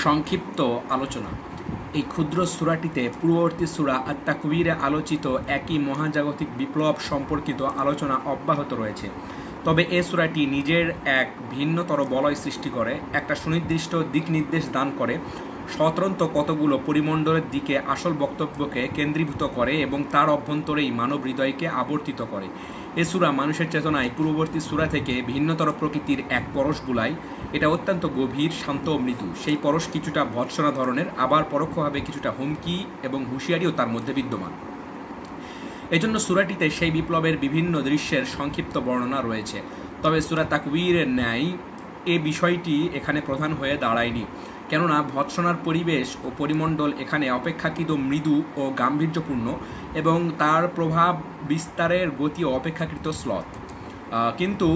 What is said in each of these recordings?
সংক্ষিপ্ত আলোচনা। এই ক্ষুদ্র সূরাটিতে পূর্ববর্তী সূরা আত-তাকবীরে আলোচিত একই মহাজাগতিক বিপ্লব সম্পর্কিত আলোচনা অব্যাহত রয়েছে। তবে এ সূরাটি নিজের এক ভিন্নতর বলয় সৃষ্টি করে, একটা সুনির্দিষ্ট দিক নির্দেশ দান করে, স্বতন্ত্র কতগুলো পরিমণ্ডলের দিকে আসল বক্তব্যকে কেন্দ্রীভূত করে এবং তার অভ্যন্তরেই মানব হৃদয়কে আবর্তিত করে। এ সূরা মানুষের চেতনায় পূর্ববর্তী সূরা থেকে ভিন্নতর প্রকৃতির এক পরশ বুলায়। এটা অত্যন্ত গভীর, শান্ত ও মৃদু। সেই পরশ কিছুটা ভৎসনা ধরনের, আবার পরোক্ষভাবে কিছুটা হুমকি এবং হুঁশিয়ারিও তার মধ্যে বিদ্যমান। এজন্য সূরাটিতে সেই বিপ্লবের বিভিন্ন দৃশ্যের সংক্ষিপ্ত বর্ণনা রয়েছে। তবে সূরা তাকবীরের ন্যায় এ বিষয়টি এখানে প্রধান হয়ে দাঁড়ায়নি, কেননা ভৎসনার পরিবেশ ও পরিমণ্ডল এখানে অপেক্ষাকৃত মৃদু ও গাম্ভীর্যপূর্ণ এবং তার প্রভাব বিস্তারের গতিও অপেক্ষাকৃত শ্লথ। কিন্তু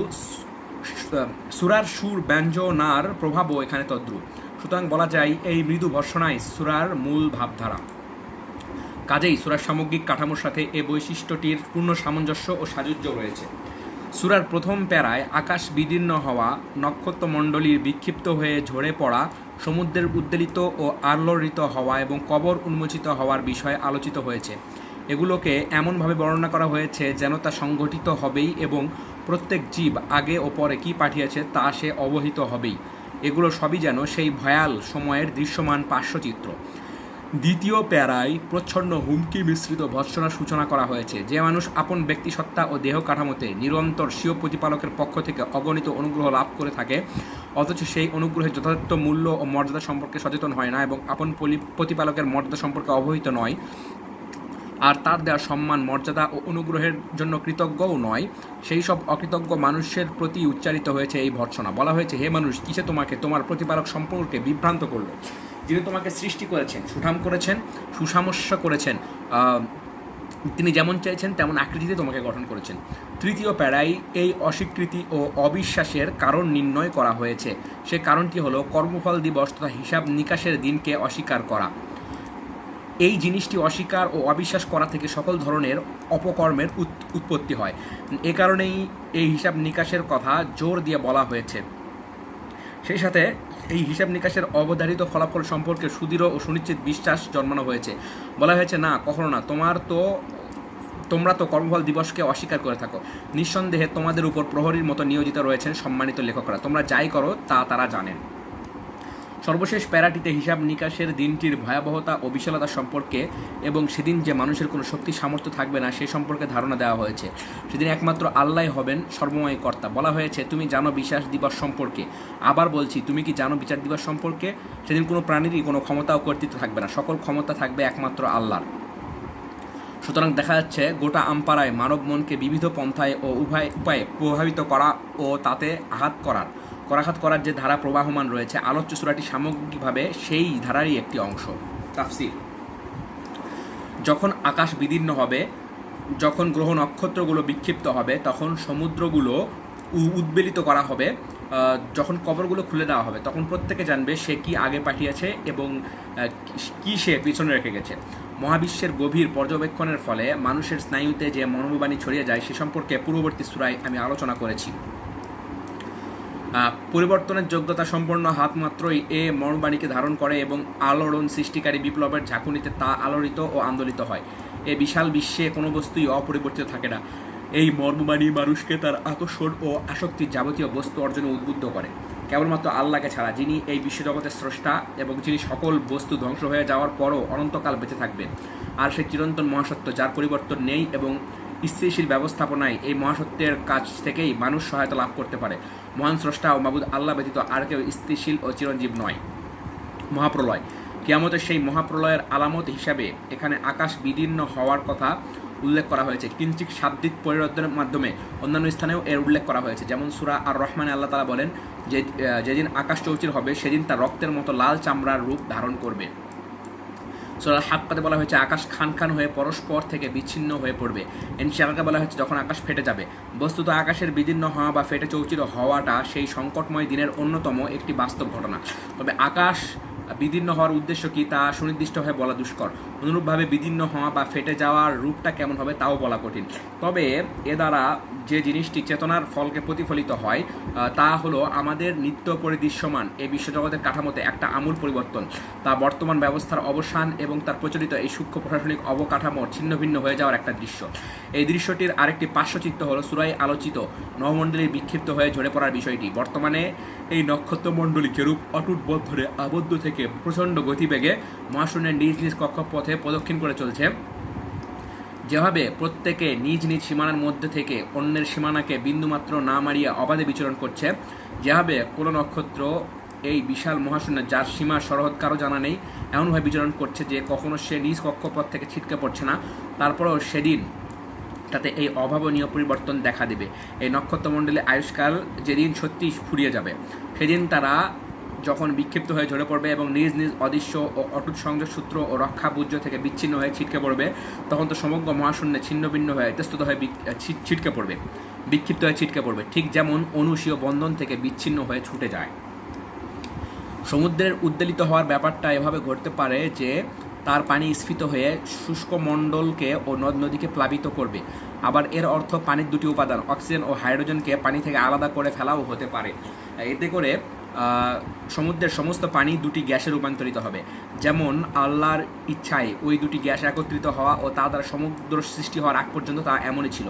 সূরার সুর ব্যঞ্জনার প্রভাবও এখানে তদ্রূপ। সুতরাং বলা যায় এই মৃদু ভৎসনাই সূরার মূল ভাবধারা। কাজেই সূরার সামগ্রিক কাঠামোর সাথে এ বৈশিষ্ট্যটির পূর্ণ সামঞ্জস্য ও সাযুজ্য রয়েছে। সূরার প্রথম প্যারায় আকাশ বিদীর্ণ হওয়া, নক্ষত্রমণ্ডলীর বিক্ষিপ্ত হয়ে ঝরে পড়া, সমুদ্রের উদ্বেলিত ও আলোড়িত হওয়া এবং কবর উন্মোচিত হওয়ার বিষয় আলোচিত হয়েছে। এগুলোকে এমনভাবে বর্ণনা করা হয়েছে যেন তা সংঘটিত হবেই এবং প্রত্যেক জীব আগে ও পরে কী পাঠিয়েছে তা সে অবহিত হবেই। এগুলো সবই যেন সেই ভয়াল সময়ের দৃশ্যমান পার্শ্বচিত্র। দ্বিতীয় প্যারায় প্রচ্ছন্ন হুমকি মিশ্রিত ভৎসনার সূচনা করা হয়েছে। যে মানুষ আপন ব্যক্তিসত্তা ও দেহ কাঠামোতে নিরন্তর স্বীয় প্রতিপালকের পক্ষ থেকে অগণিত অনুগ্রহ লাভ করে থাকে, অথচ সেই অনুগ্রহের যথাযথ মূল্য ও মর্যাদা সম্পর্কে সচেতন হয় না এবং আপন প্রতিপালকের মর্যাদা সম্পর্কে অবহিত নয়, আর তার দেওয়া সম্মান, মর্যাদা ও অনুগ্রহের জন্য কৃতজ্ঞও নয়, সেই সব অকৃতজ্ঞ মানুষের প্রতি উচ্চারিত হয়েছে এই ভৎসনা। বলা হয়েছে, হে মানুষ, কিসে তোমাকে তোমার প্রতিপালক সম্পর্কে বিভ্রান্ত করলো? যিনি তোমাকে সৃষ্টি করেছেন, সুঠাম করেছেন, সুসামস্য করেছেন, তিনি যেমন চাইছেন তেমন আকৃতিতে তোমাকে গঠন করেছেন। তৃতীয় প্যারায় এই অস্বীকৃতি ও অবিশ্বাসের কারণ নির্ণয় করা হয়েছে। সে কারণটি হলো কর্মফল দিবস তথা হিসাব নিকাশের দিনকে অস্বীকার করা। এই জিনিসটি অস্বীকার ও অবিশ্বাস করা থেকে সকল ধরনের অপকর্মের উৎপত্তি হয়। এ কারণেই এই হিসাব নিকাশের কথা জোর দিয়ে বলা হয়েছে। সেই সাথে এই হিসাব নিকাশের অবধারিত ফলাফল সম্পর্কে সুদৃঢ় ও সুনিশ্চিত বিশ্বাস জন্মানো হয়েছে। বলা হয়েছে, না, কখনো না, তোমরা তো কর্মফল দিবসকে অস্বীকার করে থাকো। নিঃসন্দেহে তোমাদের উপর প্রহরীর মতো নিয়োজিত রয়েছেন সম্মানিত লেখকরা। তোমরা যাই করো তা তারা জানেন। সর্বশেষ প্যারাটিতে হিসাব নিকাশের দিনটির ভয়াবহতা ও বিশালতা সম্পর্কে এবং সেদিন যে মানুষের কোনো শক্তি সামর্থ্য থাকবে না সে সম্পর্কে ধারণা দেওয়া হয়েছে। সেদিন একমাত্র আল্লাহ হবেন সর্বময় কর্তা। বলা হয়েছে, তুমি জানো বিশ্বাস দিবস সম্পর্কে। আবার বলছি, তুমি কি জানো বিচার দিবস সম্পর্কে? সেদিন কোনো প্রাণীরই কোনো ক্ষমতা ও কর্তৃত্ব থাকবে না, সকল ক্ষমতা থাকবে একমাত্র আল্লাহর। সুতরাং দেখা যাচ্ছে গোটা আমপাড়ায় মানব মনকে বিবিধ পন্থায় ও উপায়ে প্রভাবিত করা ও তাতে করাঘাত করার যে ধারা প্রবাহমান রয়েছে, আলোচ্য সূরাটি সামগ্রিকভাবে সেই ধারারই একটি অংশ। তাফসীর। যখন আকাশ বিদীর্ণ হবে, যখন গ্রহ নক্ষত্রগুলো বিক্ষিপ্ত হবে, তখন সমুদ্রগুলো উদ্বেলিত করা হবে, যখন কবরগুলো খুলে দেওয়া হবে, তখন প্রত্যেকে জানবে সে কি আগে পাঠিয়েছে এবং কি সে পিছনে রেখে গেছে। মহাবিশ্বের গভীর পর্যবেক্ষণের ফলে মানুষের স্নায়ুতে যে মনোবাণী ছড়িয়ে যায় সে সম্পর্কে পূর্ববর্তী সূরায় আমি আলোচনা করেছি। পরিবর্তনের যোগ্যতা সম্পন্ন হাত মাত্রই এ মনোবাণীকে ধারণ করে এবং আলোড়ন সৃষ্টিকারী বিপ্লবের ঝাঁকুনিতে তা আলোড়িত ও আন্দোলিত হয়। এ বিশাল বিশ্বে কোনো বস্তুই অপরিবর্তিত থাকে না। এই মর্মবাণী মানুষকে তার আকর্ষণ ও আসক্তির যাবতীয় বস্তু অর্জনে উদ্বুদ্ধ করে, কেবলমাত্র আল্লাহকে ছাড়া, যিনি এই বিশ্বজগতের স্রষ্টা এবং যিনি সকল বস্তু ধ্বংস হয়ে যাওয়ার পরও অনন্তকাল বেঁচে থাকবেন। আর সেই চিরন্তন মহাসত্য, যার পরিবর্তন নেই এবং স্থিতিশীল ব্যবস্থাপনায় এই মহাসত্যের কাছ থেকেই মানুষ সহায়তা লাভ করতে পারে। মহান স্রষ্টা ও মাবুদ আল্লাহ ব্যতীত আর কেউ স্থিতিশীল ও চিরঞ্জীব নয়। মহাপ্রলয়। কিয়ামতের সেই মহাপ্রলয়ের আলামত হিসাবে এখানে আকাশ বিদীর্ণ হওয়ার কথা উল্লেখ করা হয়েছে। কিঞ্চিত শাব্দিক পরিবর্তনের মাধ্যমে অন্যান্য স্থানেও এর উল্লেখ করা হয়েছে। যেমন সূরা আর রহমানে আল্লাহ তাআলা বলেন যে যেদিন আকাশ চৌচির হবে সেদিন তা রক্তের মতো লাল চামড়ার রূপ ধারণ করবে। সূরা হাক্কাতে বলা হয়েছে আকাশ খান খান হয়ে পরস্পর থেকে বিচ্ছিন্ন হয়ে পড়বে। ইনশিকাকে বলা হয়েছে যখন আকাশ ফেটে যাবে। বস্তুত আকাশের বিদীর্ণ হওয়া বা ফেটে চৌচির হওয়াটা সেই সংকটময় দিনের অন্যতম একটি বাস্তব ঘটনা। তবে আকাশ বিদীর্ণ হওয়ার উদ্দেশ্য কি তা সুনির্দিষ্টভাবে বলা দুষ্কর। অনুরূপভাবে বিদীর্ণ হওয়া বা ফেটে যাওয়ার রূপটা কেমন হবে তাও বলা কঠিন। তবে এ দ্বারা যে জিনিসটি চেতনার ফলকে প্রতিফলিত হয় তা হলো আমাদের নিত্য পরিদৃশ্যমান এই বিশ্বজগতের কাঠামোতে একটা আমূল পরিবর্তন, তা বর্তমান ব্যবস্থার অবসান এবং তার প্রচলিত এই সূক্ষ্ম প্রশাসনিক অবকাঠামোর ছিন্নভিন্ন হয়ে যাওয়ার একটা দৃশ্য। এই দৃশ্যটির আরেকটি পার্শ্বচিত্র হলো সূরায় আলোচিত নবমণ্ডলীর বিক্ষিপ্ত হয়ে ঝরে পড়ার বিষয়টি। বর্তমানে এই নক্ষত্রমণ্ডলী যেরূপ অটুট বদ্ধরে আবদ্ধ থেকে প্রচণ্ড গতিবেগে মহাশূন্যের নিজ নিজ কক্ষপথে প্রদক্ষিণ করে চলছে, যেভাবে প্রত্যেকে নিজ নিজ সীমানার মধ্যে থেকে অন্যের সীমানাকে বিন্দুমাত্র না মারিয়া অবাধে বিচরণ করছে, যেভাবে কোনো নক্ষত্র এই বিশাল মহাশূন্যে যার সীমা সরহদ কারো জানা নেই এমনভাবে বিচরণ করছে যে কখনো সে নিজ কক্ষপথ থেকে ছিটকে পড়ছে না, তারপরেও সেদিন তাতে এই অভাবনীয় পরিবর্তন দেখা দেবে। এই নক্ষত্রমণ্ডলে আয়ুষ্কাল যেদিন সত্যি ফুরিয়ে যাবে, সেদিন তারা যখন বিক্ষিপ্ত হয়ে ঝরে পড়বে এবং নিজ নিজ অদৃশ্য ও অটুট সংযোগ সূত্র ও রক্ষাবুজ্য থেকে বিচ্ছিন্ন হয়ে ছিটকে পড়বে, তখন তো সমগ্র মহাশূন্যে ছিন্ন ভিন্ন হয়ে ইতস্তত হয়ে ছিটকে পড়বে, বিক্ষিপ্ত হয়ে ছিটকে পড়বে, ঠিক যেমন অনুষীয় বন্ধন থেকে বিচ্ছিন্ন হয়ে ছুটে যায়। সমুদ্রের উদ্বেলিত হওয়ার ব্যাপারটা এভাবে ঘটতে পারে যে তার পানি স্ফীত হয়ে শুষ্ক মণ্ডলকে ও নদ নদীকে প্লাবিত করবে। আবার এর অর্থ পানির দুটি উপাদান অক্সিজেন ও হাইড্রোজেনকে পানি থেকে আলাদা করে ফেলাও হতে পারে। এতে করে সমুদ্রের সমস্ত পানি দুটি গ্যাসে রূপান্তরিত হবে। যেমন আল্লাহর ইচ্ছায় ওই দুটি গ্যাস একত্রিত হওয়া ও তা দ্বারা সমুদ্র সৃষ্টি হওয়ার আগ পর্যন্ত তা এমনই ছিল।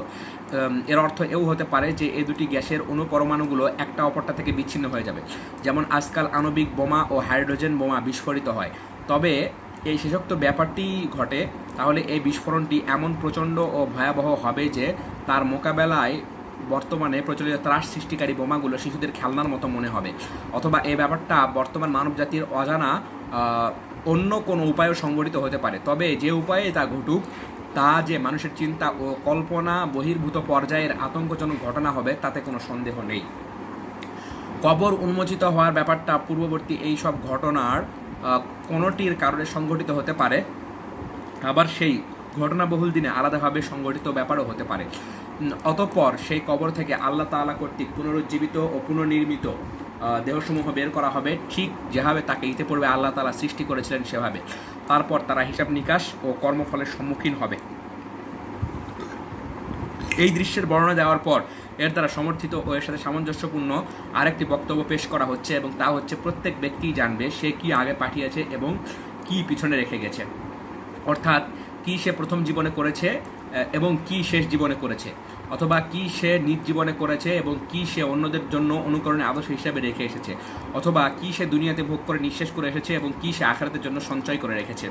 এর অর্থ এও হতে পারে যে এই দুটি গ্যাসের অণুপরমাণুগুলো একটা অপরটা থেকে বিচ্ছিন্ন হয়ে যাবে, যেমন আজকাল আণবিক বোমা ও হাইড্রোজেন বোমা বিস্ফোরিত হয়। তবে এই শেষোক্ত ব্যাপারটি ঘটে, তাহলে এই বিস্ফোরণটি এমন প্রচণ্ড ও ভয়াবহ হবে যে তার মোকাবেলায় বর্তমানে প্রচলিত ত্রাস সৃষ্টিকারী বোমাগুলো শিশুদের খেলনার মতো মনে হবে, অথবা এই ব্যাপারটা বর্তমান মানবজাতির অজানা অন্য কোনো উপায়েও সংগঠিত হতে পারে। তবে যে উপায়ে তা ঘটুক, তা যে মানুষের চিন্তা ও কল্পনা বহির্ভূত পর্যায়ের আতঙ্কজনক ঘটনা হবে তাতে কোনো সন্দেহ নেই। কবর উন্মোচিত হওয়ার ব্যাপারটা পূর্ববর্তী এই সব ঘটনার কোনোটির কারণে সংঘটিত হতে পারে, আবার সেই ঘটনাবহুল দিনে আলাদাভাবে সংঘটিত ব্যাপারও হতে পারে। অতঃপর সেই কবর থেকে আল্লাহ তাআলা কর্তৃক পুনরুজ্জীবিত ও পুনর্নির্মিত দেহসমূহ বের করা হবে, ঠিক যেভাবে তাকে ইতিপূর্বে আল্লাহ তাআলা সৃষ্টি করেছিলেন সেভাবে। তারপর তারা হিসাব নিকাশ ও কর্মফলের সম্মুখীন হবে। এই দৃশ্যের বর্ণনা দেওয়ার পর এর দ্বারা সমর্থিত ও এর সাথে সামঞ্জস্যপূর্ণ আরেকটি বক্তব্য পেশ করা হচ্ছে, এবং তা হচ্ছে প্রত্যেক ব্যক্তিই জানবে সে কি আগে পাঠিয়েছে এবং কি পিছনে রেখে গেছে, অর্থাৎ কি সে প্রথম জীবনে করেছে এবং কি শেষ জীবনে করেছে, অথবা কি সে নিজ জীবনে করেছে এবং কি সে অন্যদের জন্য অনুকরণের আদর্শ হিসাবে রেখে এসেছে, অথবা কি সে দুনিয়াতে ভোগ করে নিঃশেষ করে এসেছে এবং কি সে আখিরাতের জন্য সঞ্চয় করে রেখেছে।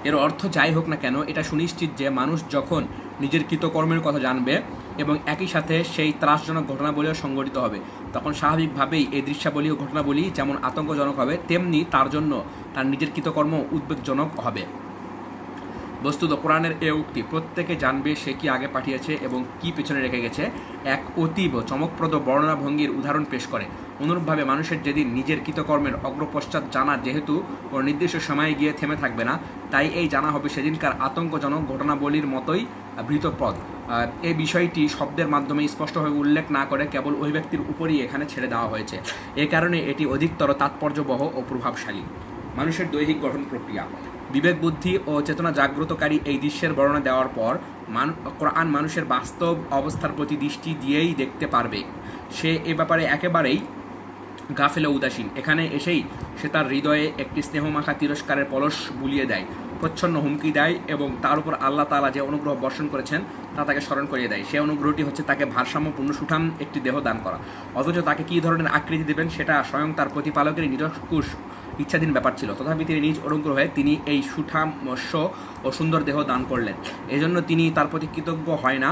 এর অর্থ যাই হোক না কেন, এটা সুনিশ্চিত যে মানুষ যখন নিজের কৃতকর্মের কথা জানবে এবং একই সাথে সেই ত্রাসজনক ঘটনাবলীও সংঘটিত হবে, তখন স্বাভাবিকভাবেই এই দৃশ্যাবলী ও ঘটনাবলী যেমন আতঙ্কজনক হবে, তেমনি তার জন্য তার নিজের কৃতকর্ম উদ্বেগজনক হবে। বস্তুত কোরআনের এ উক্তি প্রত্যেকে জানবে সে কি আগে পাঠিয়েছে এবং কি পেছনে রেখে গেছে এক অতীব চমকপ্রদ বর্ণনা ভঙ্গির উদাহরণ পেশ করে। অনুরূপভাবে মানুষের যেদিন নিজের কৃতকর্মের অগ্রপশ্চাৎ জানা যেহেতু কোনো নির্দিষ্ট সময়ে গিয়ে থেমে থাকবে না, তাই এই জানা হবে সেদিনকার আতঙ্কজনক ঘটনাবলীর মতোই ভীতপ্রদ। এই বিষয়টি শব্দের মাধ্যমে স্পষ্টভাবে উল্লেখ না করে কেবল ওই ব্যক্তির উপরই এখানে ছেড়ে দেওয়া হয়েছে। এ কারণে এটি অধিকতর তাৎপর্যবহ ও প্রভাবশালী। মানুষের দৈহিক গঠন প্রক্রিয়া। বিবেক বুদ্ধি ও চেতনা জাগ্রতকারী এই দৃশ্যের বর্ণনা দেওয়ার পর কোরআন মানুষের বাস্তব অবস্থার প্রতি দৃষ্টি দিয়েই দেখতে পারবে। সে এ ব্যাপারে একেবারেই গাফেল ও উদাসীন। এখানে এসেই সে তার হৃদয়ে একটি স্নেহমাখা তিরস্কারের পলশ বুলিয়ে দেয়, প্রচ্ছন্ন হুমকি দেয় এবং তার উপর আল্লাহ তাআলা যে অনুগ্রহ বর্ষণ করেছেন তা তাকে স্মরণ করিয়ে দেয়। সে অনুগ্রহটি হচ্ছে তাকে ভারসাম্যপূর্ণ সুঠাম একটি দেহ দান করা। অথচ তাকে কী ধরনের আকৃতি দেবেন সেটা স্বয়ং তার প্রতিপালকেরই নিরঙ্কুশ ইচ্ছাধীন ব্যাপার ছিল। তথাপি তিনি নিজ অনুগ্রহে তিনি এই সুঠাম মৎস্য ও সুন্দর দেহ দান করলেন। এজন্য তিনি তার প্রতি কৃতজ্ঞ হয় না,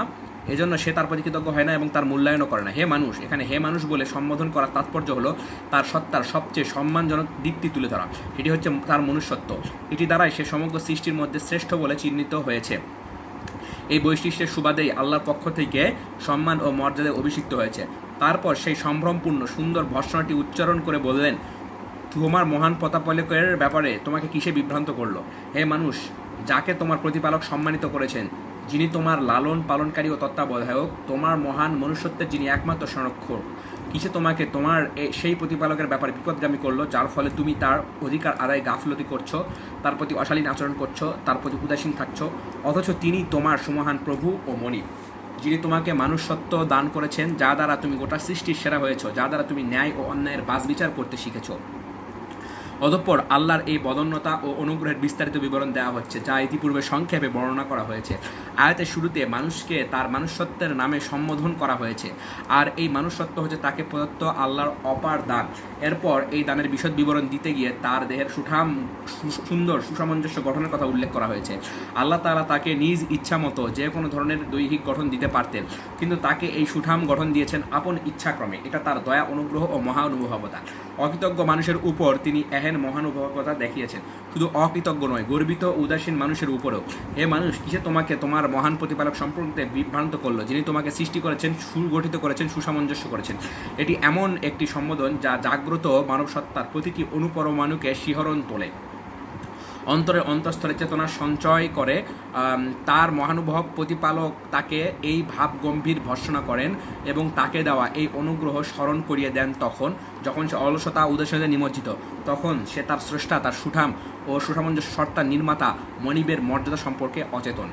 এজন্য সে তার প্রতি কৃতজ্ঞ হয় না এবং তার মূল্যায়নও করে না। হে মানুষ, এখানে হে মানুষ বলে সম্বোধন করার তাৎপর্য হলো তার সত্তার সবচেয়ে সম্মানজনক দিকটি তুলে ধরা। এটি হচ্ছে তার মনুষ্যত্ব। এটি দ্বারাই সে সমগ্র সৃষ্টির মধ্যে শ্রেষ্ঠ বলে চিহ্নিত হয়েছে। এই বৈশিষ্ট্যের সুবাদেই আল্লাহর পক্ষ থেকে সম্মান ও মর্যাদায় অভিষিক্ত হয়েছে। তারপর সেই সম্ভ্রমপূর্ণ সুন্দর ভর্ৎসনাটি উচ্চারণ করে বললেন, তোমার মহান প্রতাপালকের ব্যাপারে তোমাকে কিসে বিভ্রান্ত করলো? হে মানুষ, যাকে তোমার প্রতিপালক সম্মানিত করেছেন, যিনি তোমার লালন পালনকারী ও তত্ত্বাবধায়ক, তোমার মহান মনুষ্যত্বের যিনি একমাত্র সংরক্ষক, কিসে তোমাকে তোমার সেই প্রতিপালকের ব্যাপারে বিপদগামী করলো, যার ফলে তুমি তার অধিকার আদায় গাফলতি করছো, তার প্রতি অশালীন আচরণ করছো, তার প্রতি উদাসীন থাকছো, অথচ তিনি তোমার সুমহান প্রভু ও মনিব, যিনি তোমাকে মানুষত্ব দান করেছেন, যা দ্বারা তুমি গোটা সৃষ্টির সেরা হয়েছো, যা দ্বারা তুমি ন্যায় ও অন্যায়ের বাছ বিচার করতে শিখেছো। অতঃপর আল্লাহর এই বদন্যতা ও অনুগ্রহের বিস্তারিত বিবরণ দেওয়া হচ্ছে, যা ইতিপূর্বে সংক্ষেপে বর্ণনা করা হয়েছে। আয়াতের শুরুতে মানুষকে তার মনুষ্যত্বের নামে সম্বোধন করা হয়েছে, আর এই মনুষ্যত্ব হচ্ছে তাকে প্রদত্ত আল্লাহর অপার দান। এরপর এই দানের বিশদ বিবরণ দিতে গিয়ে তার দেহের সুন্দর সুসামঞ্জস্য গঠনের কথা উল্লেখ করা হয়েছে। আল্লাহ তাআলা তাকে নিজ ইচ্ছা মতো যে কোনো ধরনের দৈহিক গঠন দিতে পারতেন, কিন্তু তাকে এই সুঠাম গঠন দিয়েছেন আপন ইচ্ছাক্রমে। এটা তার দয়া, অনুগ্রহ ও মহানুভবতা। অকৃতজ্ঞ মানুষের উপর তিনি এহেন মহানুভবতা দেখিয়েছেন। শুধু অকৃতজ্ঞ নয়, গর্বিত ও উদাসীন মানুষের উপরেও। হে মানুষ, কিসে তোমাকে তোমার মহান প্রতিপালক সম্পর্কে বিভ্রান্ত করলো, যিনি তোমাকে সৃষ্টি করেছেন, সুগঠিত করেছেন, সুসামঞ্জস্য করেছেন। এটি এমন একটি সম্বোধন যা জাগ্রত মানব সত্তার প্রতিটি অনুপরমাণুকে শিহরণ তোলে, অন্তরের অন্তঃস্থলে চেতনা সঞ্চয় করে। তার মহানুভব প্রতিপালক তাকে এই ভাব গম্ভীর ভর্ৎসনা করেন এবং তাকে দেওয়া এই অনুগ্রহ স্মরণ করিয়ে দেন তখন, যখন সে অলসতা উদাসীনতায় নিমজ্জিত। তখন সে তার স্রষ্টা, তার সুঠাম ও সুসামঞ্জস্য সত্তার নির্মাতা মনিবের মর্যাদা সম্পর্কে অচেতন।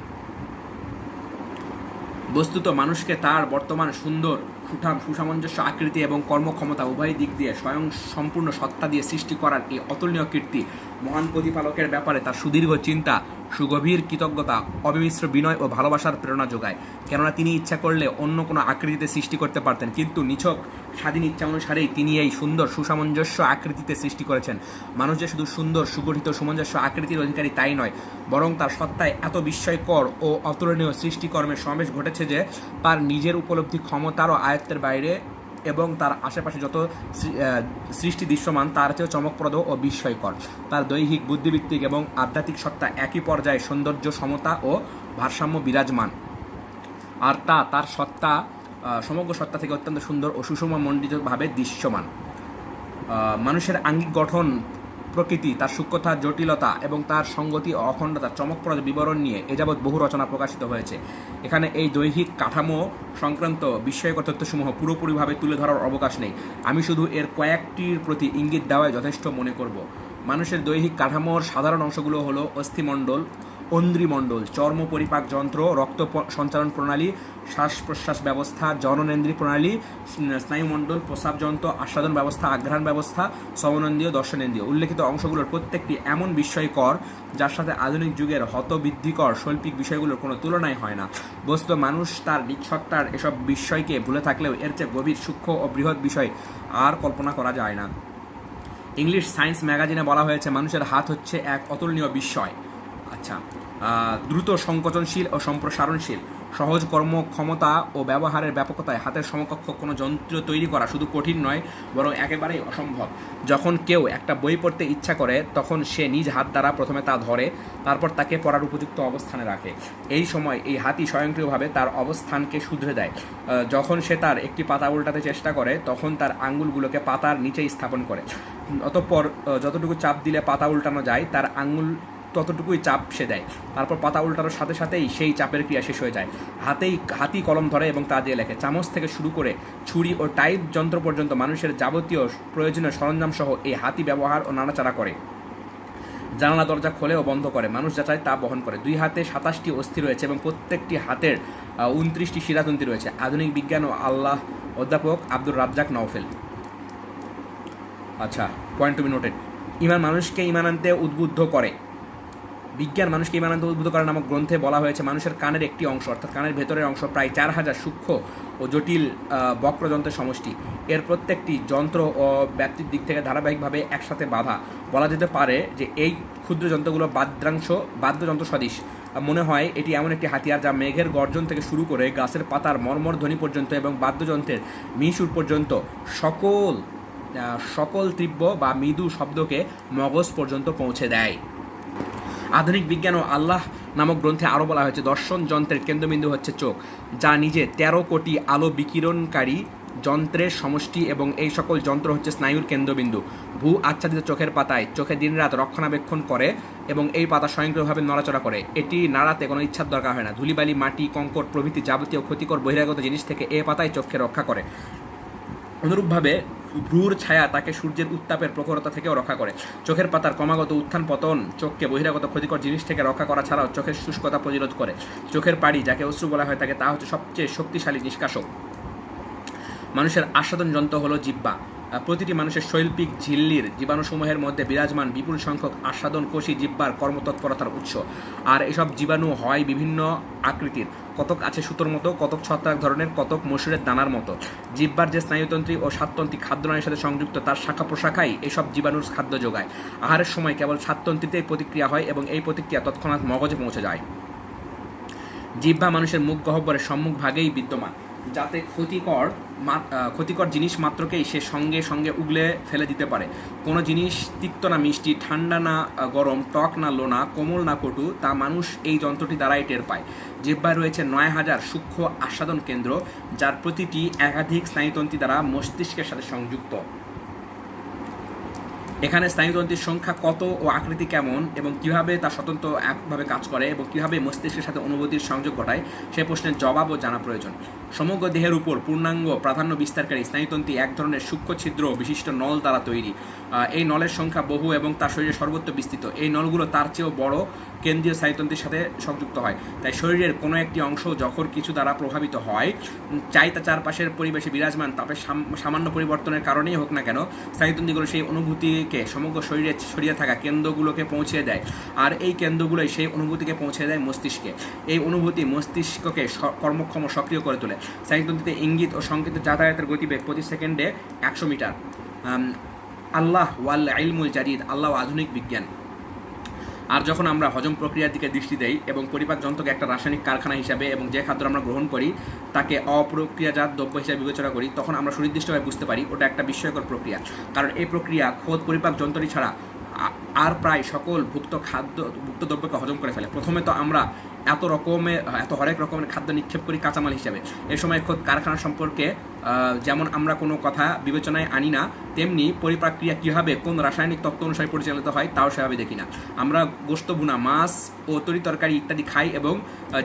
বস্তুত মানুষকে তার বর্তমান সুন্দর, সুঠাম, সুসামঞ্জস্য আকৃতি এবং কর্মক্ষমতা উভয় দিক দিয়ে স্বয়ং সম্পূর্ণ সত্তা দিয়ে সৃষ্টি করার এই অতুলনীয় কীর্তি মহান প্রতিপালকের ব্যাপারে তার সুদীর্ঘ চিন্তা, সুগভীর কৃতজ্ঞতা, অবিমিশ্র বিনয় ও ভালোবাসার প্রেরণা যোগায়। কেননা তিনি ইচ্ছা করলে অন্য কোনো আকৃতিতে সৃষ্টি করতে পারতেন, কিন্তু নিছক স্বাধীন ইচ্ছা অনুসারেই তিনি এই সুন্দর সুসামঞ্জস্য আকৃতিতে সৃষ্টি করেছেন। মানুষ যে শুধু সুন্দর, সুগঠিত, সুমঞ্জস্য আকৃতির অধিকারী তাই নয়, বরং তার সত্তায় এত বিস্ময়কর ও অতুলনীয় সৃষ্টিকর্মের সমাবেশ ঘটেছে যে তার নিজের উপলব্ধি ক্ষমতারও আয়ত্তের বাইরে, এবং তার আশেপাশে যত সৃষ্টি দৃশ্যমান তার চেয়েও চমকপ্রদ ও বিস্ময়কর। তার দৈহিক, বুদ্ধিভিত্তিক এবং আধ্যাত্মিক সত্তা একই পর্যায়ে সৌন্দর্য, সমতা ও ভারসাম্য বিরাজমান, আর তার সত্তা সমগ্র সত্তা থেকে অত্যন্ত সুন্দর ও সুষমমণ্ডিতভাবে দৃশ্যমান। মানুষের আঙ্গিক গঠন, প্রকৃতি, তার সূক্ষ্মতা, জটিলতা এবং তার সংগতি ও অখণ্ডতার চমকপ্রদ বিবরণ নিয়ে এযাবৎ বহু রচনা প্রকাশিত হয়েছে। এখানে এই দৈহিক কাঠামো সংক্রান্ত বিস্ময়কর তথ্যসমূহ পুরোপুরিভাবে তুলে ধরার অবকাশ নেই। আমি শুধু এর কয়েকটির প্রতি ইঙ্গিত দেওয়াই যথেষ্ট মনে করব। মানুষের দৈহিক কাঠামোর সাধারণ অংশগুলো হলো অস্থিমণ্ডল, অন্দ্রিমণ্ডল, চর্ম পরিপাক যন্ত্র, রক্ত সঞ্চালন প্রণালী, শ্বাস প্রশ্বাস ব্যবস্থা, জননেন্দ্রিয় প্রণালী, স্নায়ুমণ্ডল, প্রস্রাব যন্ত্র, আস্বাদন ব্যবস্থা, আঘ্রাণ ব্যবস্থা, শ্রবণেন্দ্রিয়, দর্শনেন্দ্রিয়। উল্লেখিত অংশগুলোর প্রত্যেকটি এমন বিস্ময়কর যার সাথে আধুনিক যুগের হতবৃদ্ধিকর শৈল্পিক বিষয়গুলোর কোনো তুলনাই হয় না। বস্তুত মানুষ তার নিজ সত্তার এসব বিস্ময়কে ভুলে থাকলেও এর চেয়ে গভীর, সূক্ষ্ম ও বৃহৎ বিষয় আর কল্পনা করা যায় না। ইংলিশ সায়েন্স ম্যাগাজিনে বলা হয়েছে, মানুষের হাত হচ্ছে এক অতুলনীয় বিস্ময়। আচ্ছা, দ্রুত সংকোচনশীল ও সম্প্রসারণশীল, সহজ কর্মক্ষমতা ও ব্যবহারের ব্যাপকতায় হাতের সমকক্ষ কোনো যন্ত্র তৈরি করা শুধু কঠিন নয়, বরং একেবারেই অসম্ভব। যখন কেউ একটা বই পড়তে ইচ্ছা করে, তখন সে নিজ হাত দ্বারা প্রথমে তা ধরে, তারপর তাকে পড়ার উপযুক্ত অবস্থানে রাখে। এই সময় এই হাতই স্বয়ংক্রিয়ভাবে তার অবস্থানকে শুধরে দেয়। যখন সে তার একটি পাতা উল্টাতে চেষ্টা করে, তখন তার আঙ্গুলগুলোকে পাতার নিচেই স্থাপন করে। অতঃপর যতটুকু চাপ দিলে পাতা উল্টানো যায়, তার আঙ্গুল ততটুকুই চাপ সে দেয়। তারপর পাতা উল্টানোর সাথে সাথেই সেই চাপের ক্রিয়া শেষ হয়ে যায়। হাতি কলম ধরে এবং তা দিয়ে লেখে। চামচ থেকে শুরু করে ছুরি ও টাইপ যন্ত্র পর্যন্ত মানুষের যাবতীয় প্রয়োজনীয় সরঞ্জাম সহ এই হাতি ব্যবহার ও নাড়াচাড়া করে। জানালা দরজা খোলে ও বন্ধ করে, মানুষ যা চায় তা বহন করে। 2 হাতে 27টি অস্থি রয়েছে এবং প্রত্যেকটি হাতের 29টি শিরাতন্ত্রী রয়েছে। আধুনিক বিজ্ঞান ও আল্লাহ অধ্যাপক আব্দুর রাজ্জাক নওফেল। আচ্ছা, পয়েন্ট টু বি নোটেড। ইমান মানুষকে ইমান আনতে উদ্বুদ্ধ করে। বিজ্ঞান মানুষকে ইমান আনতে উদ্বুদ্ধ করে নামক গ্রন্থে বলা হয়েছে, মানুষের কানের একটি অংশ, অর্থাৎ কানের ভেতরের অংশ, প্রায় 4000 সূক্ষ্ম ও জটিল বক্রযন্ত্রের সমষ্টি। এর প্রত্যেকটি যন্ত্র ও ব্যাপ্তির দিক থেকে ধারাবাহিকভাবে একসাথে বাঁধা। বলা যেতে পারে যে এই ক্ষুদ্র যন্ত্রগুলো বাদ্যযন্ত্র সদৃশ। মনে হয় এটি এমন একটি হাতিয়ার যা মেঘের গর্জন থেকে শুরু করে গাছের পাতার মর্মর ধ্বনি পর্যন্ত এবং বাদ্যযন্ত্রের মিশুর পর্যন্ত সকল তীব্র বা মৃদু শব্দকে মগজ পর্যন্ত পৌঁছে দেয়। আধুনিক বিজ্ঞান ও আল্লাহ নামক গ্রন্থে আরও বলা হয়েছে, দর্শন যন্ত্রের কেন্দ্রবিন্দু হচ্ছে চোখ, যা নিজে 13 কোটি আলো বিকিরণকারী যন্ত্রের সমষ্টি, এবং এই সকল যন্ত্র হচ্ছে স্নায়ুর কেন্দ্রবিন্দু। ভূ আচ্ছাদিত চোখের পাতায় চোখে দিনরাত রক্ষণাবেক্ষণ করে এবং এই পাতা স্বয়ংক্রিয়ভাবে নড়াচড়া করে। এটি নাড়াতে কোনো ইচ্ছার দরকার হয় না। ধুলিবালি, মাটি, কঙ্কর প্রভৃতি যাবতীয় ক্ষতিকর বহিরাগত জিনিস থেকে এই পাতায় চোখকে রক্ষা করে। অনুরূপভাবে ভ্রুর ছায়া তাকে সূর্যের উত্তাপের প্রখরতা থেকেও রক্ষা করে। চোখের পাতার ক্রমাগত উত্থান পতন চোখকে বহিরাগত ক্ষতিকর জিনিস থেকে রক্ষা করা ছাড়াও চোখের শুষ্কতা প্রতিরোধ করে। চোখের পাড়ি, যাকে অশ্রু বলা হয় থাকে, তা হচ্ছে সবচেয়ে শক্তিশালী নিষ্কাশক। মানুষের আস্বাদন যন্ত্র হলো জিহ্বা। প্রতিটি মানুষের শৈল্পিক ঝিল্লির জীবাণুসমূহের মধ্যে বিরাজমান বিপুল সংখ্যক আস্বাদন কোষী জিহ্বার কর্মতৎপরতার উৎস। আর এসব জীবাণু হয় বিভিন্ন আকৃতির, কতক আছে সুতোর মতো, কতক ছত্রাক ধরনের, কতক মসুরের দানার মতো। জিহ্বার যে স্নায়ুতন্ত্রী ও স্বাদতন্ত্রী খাদ্যনালীর সাথে সংযুক্ত, তার শাখা প্রশাখাই এসব জীবাণুর খাদ্য যোগায়। আহারের সময় কেবল স্বাদতন্ত্রীতেই প্রতিক্রিয়া হয় এবং এই প্রতিক্রিয়া তৎক্ষণাৎ মগজে পৌঁছে যায়। জিহ্বা মানুষের মুখ গহ্বরের সম্মুখ ভাগেই বিদ্যমান, যাতে ক্ষতিকর জিনিস মাত্রকেই সে সঙ্গে সঙ্গে উগলে ফেলে দিতে পারে। কোনো জিনিস তিক্ত না মিষ্টি, ঠান্ডা না গরম, টক না লোনা, কোমল না কটু, তা মানুষ এই যন্ত্রটি দ্বারাই টের পায়। জিহ্বায় রয়েছে ৯,০০০ সূক্ষ্ম আস্বাদন কেন্দ্র, যার প্রতিটি একাধিক স্নায়ুতন্ত্রী দ্বারা মস্তিষ্কের সাথে সংযুক্ত। এখানে স্নায়ুতন্ত্রের সংখ্যা কত ও আকৃতি কেমন এবং কীভাবে তা স্বতন্ত্র একভাবে কাজ করে এবং কীভাবে মস্তিষ্কের সাথে অনুভূতির সংযোগ ঘটায়, সে প্রশ্নের জবাবও জানা প্রয়োজন। সমগ্র দেহের উপর পূর্ণাঙ্গ প্রাধান্য বিস্তারকারী স্নায়ুতন্ত্রী এক ধরনের সূক্ষ্ম ছিদ্র বিশিষ্ট নল দ্বারা তৈরি। এই নলের সংখ্যা বহু এবং তার শরীরে সর্বত্র বিস্তৃত। এই নলগুলো তার চেয়েও বড় কেন্দ্রীয় স্নায়ুতন্ত্রের সাথে সংযুক্ত হয়। তাই শরীরের কোনো একটি অংশ যখন কিছু দ্বারা প্রভাবিত হয়, চাই তা চারপাশের পরিবেশে বিরাজমান তাপের সামান্য পরিবর্তনের কারণেই হোক না কেন, স্নায়ুতন্ত্রীগুলো সেই অনুভূতিকে সমগ্র শরীরে ছড়িয়ে থাকা কেন্দ্রগুলোকে পৌঁছে দেয়, আর এই কেন্দ্রগুলোই সেই অনুভূতিকে পৌঁছে দেয় মস্তিষ্কে। এই অনুভূতি মস্তিষ্ককে কর্মক্ষম সক্রিয় করে তোলে। স্নায়ুতন্ত্রীতে ইঙ্গিত ও সংকেতের যাতায়াতের গতিবেগ প্রতি সেকেন্ডে ১০০ মিটার। আল্লাহ ওয়াল ইলমুল জাদিদ, আল্লাহ আধুনিক বিজ্ঞান। আর যখন আমরা হজম প্রক্রিয়ার দিকে দৃষ্টি দেই এবং পরিপাক যন্ত্রকে একটা রাসায়নিক কারখানা হিসাবে এবং যে খাদ্য আমরা গ্রহণ করি তাকে অপ্রক্রিয়াজাত দ্রব্য হিসাবে বিবেচনা করি, তখন আমরা সুনির্দিষ্টভাবে বুঝতে পারি ওটা একটা বিস্ময়কর প্রক্রিয়া। কারণ এই প্রক্রিয়া খোদ পরিপাক যন্ত্রটি ছাড়া আর প্রায় সকল ভুক্ত দ্রব্যকে হজম করে ফেলে। প্রথমে তো আমরা এত হরেক রকমের খাদ্য নিক্ষেপ করি কাঁচামাল হিসাবে। এ সময় খোদ কারখানা সম্পর্কে যেমন আমরা কোনো কথা বিবেচনায় আনি না, তেমনি পরিপাক্রিয়া কীভাবে কোন রাসায়নিক তত্ত্ব অনুসারে পরিচালিত হয় তাও সেভাবে দেখি না। আমরা গোশত, ভুনা, মাছ ও তরি তরকারি ইত্যাদি খাই এবং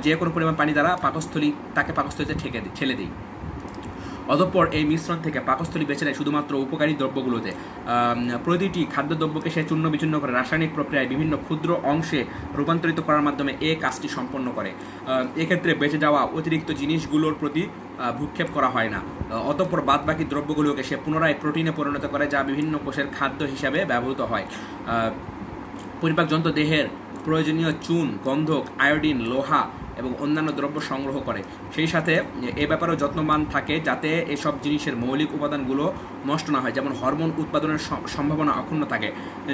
যে কোনো পরিমাণ পানি দ্বারা পাকস্থলীতে ঠেলে দিই। অতঃপর এই মিশ্রণ থেকে পাকস্থলী বেছে নেয় শুধুমাত্র উপকারী দ্রব্যগুলোতে। প্রতিটি খাদ্যদ্রব্যকে সে চূর্ণ বিচূর্ণ করে রাসায়নিক প্রক্রিয়ায় বিভিন্ন ক্ষুদ্র অংশে রূপান্তরিত করার মাধ্যমে এই কাজটি সম্পন্ন করে। এক্ষেত্রে বেঁচে যাওয়া অতিরিক্ত জিনিসগুলোর প্রতি ভূক্ষেপ করা হয় না। অতঃপর বাদবাকি দ্রব্যগুলোকে সে পুনরায় প্রোটিনে পরিণত করে, যা বিভিন্ন কোষের খাদ্য হিসাবে ব্যবহৃত হয়। পরিপাক যন্ত্র দেহের প্রয়োজনীয় চুন, গন্ধক, আয়োডিন, লোহা এবং অন্যান্য দ্রব্য সংগ্রহ করে। সেই সাথে এ ব্যাপারেও যত্নবান থাকে যাতে এসব জিনিসের মৌলিক উপাদানগুলো নষ্ট না হয়, যেমন হরমোন উৎপাদনের সম্ভাবনা অক্ষুণ্ণ থাকে।